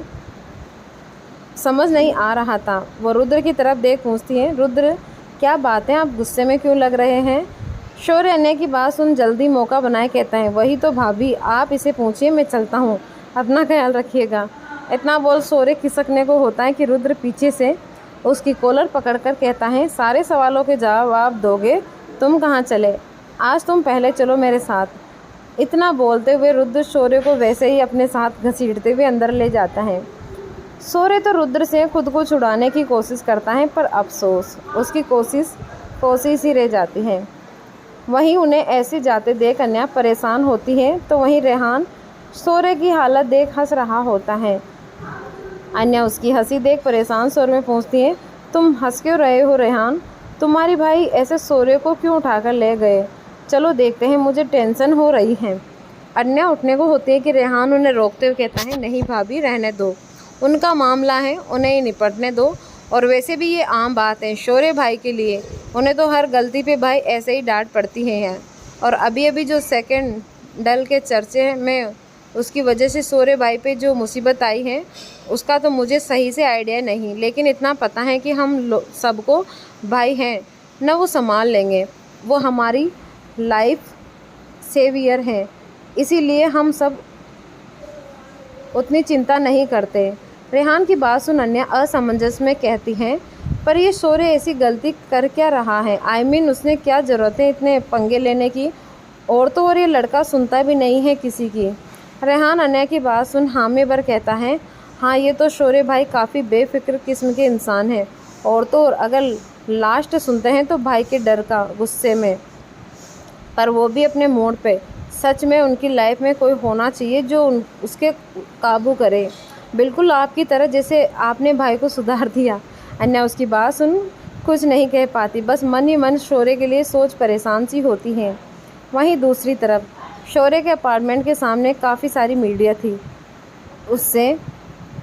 समझ नहीं आ रहा था। वो रुद्र की तरफ देख पूछती है, रुद्र क्या बात है, आप गुस्से में क्यों लग रहे हैं। शौर्य अन्य की बात सुन जल्दी मौका बनाए कहता है, वही तो भाभी, आप इसे पूछिए, मैं चलता हूँ, अपना ख्याल रखिएगा। इतना बोल शौर्य खिसकने को होता है कि रुद्र पीछे से उसकी कॉलर पकड़कर कहता है, सारे सवालों के जवाब दोगे, तुम कहाँ चले, आज तुम पहले चलो मेरे साथ। इतना बोलते हुए रुद्र शौर्य को वैसे ही अपने साथ घसीटते हुए अंदर ले जाता है। शौर्य तो रुद्र से खुद को छुड़ाने की कोशिश करता है, पर अफसोस उसकी कोशिश ही रह जाती है। वहीं उन्हें ऐसे जाते देख अन्या परेशान होती है तो वहीं रेहान शौर्य की हालत देख हंस रहा होता है। अन्या उसकी हंसी देख परेशान स्वर में पूछती है, तुम हंस क्यों रहे हो रेहान, तुम्हारी भाई ऐसे शौर्य को क्यों उठाकर ले गए, चलो देखते हैं, मुझे टेंशन हो रही है। अन्या उठने को होती है कि रेहान उन्हें रोकते हुए कहता है, नहीं भाभी रहने दो, उनका मामला है, उन्हें ही निपटने दो, और वैसे भी ये आम बात है शौर्य भाई के लिए, उन्हें तो हर गलती पे भाई ऐसे ही डांट पड़ती है। और अभी अभी जो सेकंड डल के चर्चे में उसकी वजह से शौर्य भाई पे जो मुसीबत आई है उसका तो मुझे सही से आइडिया नहीं, लेकिन इतना पता है कि हम सबको भाई हैं न, वो संभाल लेंगे, वो हमारी लाइफ सेवियर हैं, इसीलिए हम सब उतनी चिंता नहीं करते। रेहान की बात सुन अन्या असमंजस में कहती हैं, पर ये शौर्य ऐसी गलती कर क्या रहा है, आई मीन उसने क्या ज़रूरत है इतने पंगे लेने की, और तो और ये लड़का सुनता भी नहीं है किसी की। रेहान अन्या की बात सुन हामी भर कहता है, हाँ ये तो शौर्य भाई काफ़ी बेफिक्र किस्म के इंसान हैं, और तो और अगर लास्ट सुनते हैं तो भाई के डर का गुस्से में, पर वो भी अपने मोड़ पे। सच में उनकी लाइफ में कोई होना चाहिए जो उसके काबू करे, बिल्कुल आपकी तरह जैसे आपने भाई को सुधार दिया। अन्या उसकी बात सुन कुछ नहीं कह पाती, बस मन ही मन शौर्य के लिए सोच परेशान सी होती है। वहीं दूसरी तरफ शौर्य के अपार्टमेंट के सामने काफ़ी सारी मीडिया थी उससे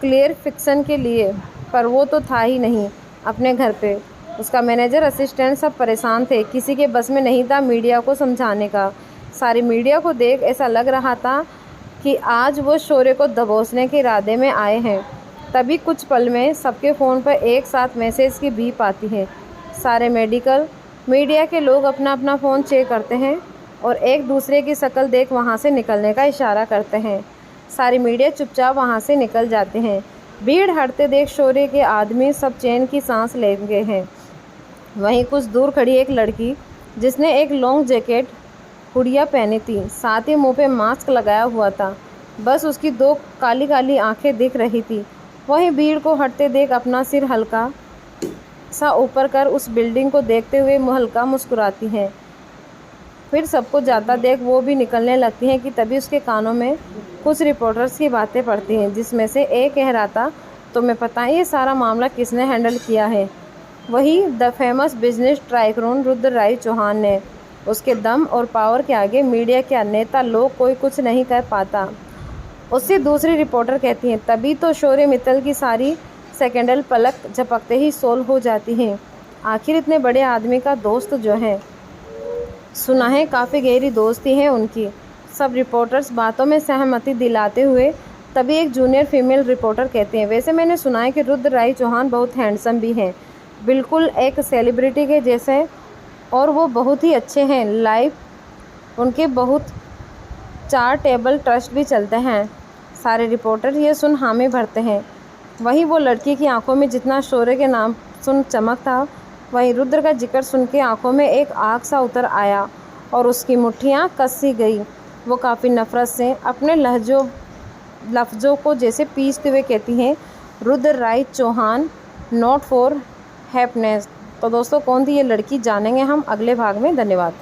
क्लियर फिक्सन के लिए, पर वो तो था ही नहीं अपने घर पे। उसका मैनेजर असिस्टेंट सब परेशान थे, किसी के बस में नहीं था मीडिया को समझाने का। सारी मीडिया को देख ऐसा लग रहा था कि आज वो शौर्य को दबोचने के इरादे में आए हैं। तभी कुछ पल में सबके फ़ोन पर एक साथ मैसेज की बीप आती है। सारे मीडिया के लोग अपना अपना फ़ोन चेक करते हैं और एक दूसरे की शक्ल देख वहाँ से निकलने का इशारा करते हैं। सारी मीडिया चुपचाप वहाँ से निकल जाते हैं। भीड़ हटते देख शौर्य के आदमी सब चैन की सांस ले गए हैं। वहीं कुछ दूर खड़ी एक लड़की जिसने एक लॉन्ग जैकेट हुडिया पहनी थी, साथ ही मुंह पे मास्क लगाया हुआ था, बस उसकी 2 काली काली आंखें दिख रही थी। वहीं भीड़ को हटते देख अपना सिर हल्का सा ऊपर कर उस बिल्डिंग को देखते हुए हल्का मुस्कुराती हैं। फिर सबको जाता देख वो भी निकलने लगती हैं कि तभी उसके कानों में कुछ रिपोर्टर्स की बातें पड़ती हैं, जिसमें से एक कह रहा था, तुम्हें पता है ये सारा मामला किसने हैंडल किया है? वही the famous business tycoon Rudraraj Chauhan ने। उसके दम और पावर के आगे मीडिया के नेता लोग कोई कुछ नहीं कर पाता। उससे दूसरी रिपोर्टर कहती हैं, तभी तो शौर्य मित्तल की सारी स्कैंडल पलक झपकते ही सोल्व हो जाती हैं। आखिर इतने बड़े आदमी का दोस्त जो है, सुना है काफ़ी गहरी दोस्ती है उनकी। सब रिपोर्टर्स बातों में सहमति दिलाते हुए तभी एक जूनियर फीमेल रिपोर्टर कहती हैं, वैसे मैंने सुना है कि रुद्रराज चौहान बहुत हैंडसम भी हैं, बिल्कुल एक सेलिब्रिटी के जैसे, और वो बहुत ही अच्छे हैं। लाइव उनके बहुत चैरिटेबल ट्रस्ट भी चलते हैं। सारे रिपोर्टर ये सुन हामी भरते हैं। वहीं वो लड़की की आंखों में जितना शौर्य के नाम सुन चमक था, वहीं रुद्र का जिक्र सुन के आंखों में एक आग सा उतर आया और उसकी मुट्ठियां कस सी गई। वो काफ़ी नफरत से अपने लफ्ज़ों को जैसे पीसते हुए कहती हैं, Rudraraj Chauhan not for happiness. तो दोस्तों, कौन थी ये लड़की, जानेंगे हम अगले भाग में। धन्यवाद।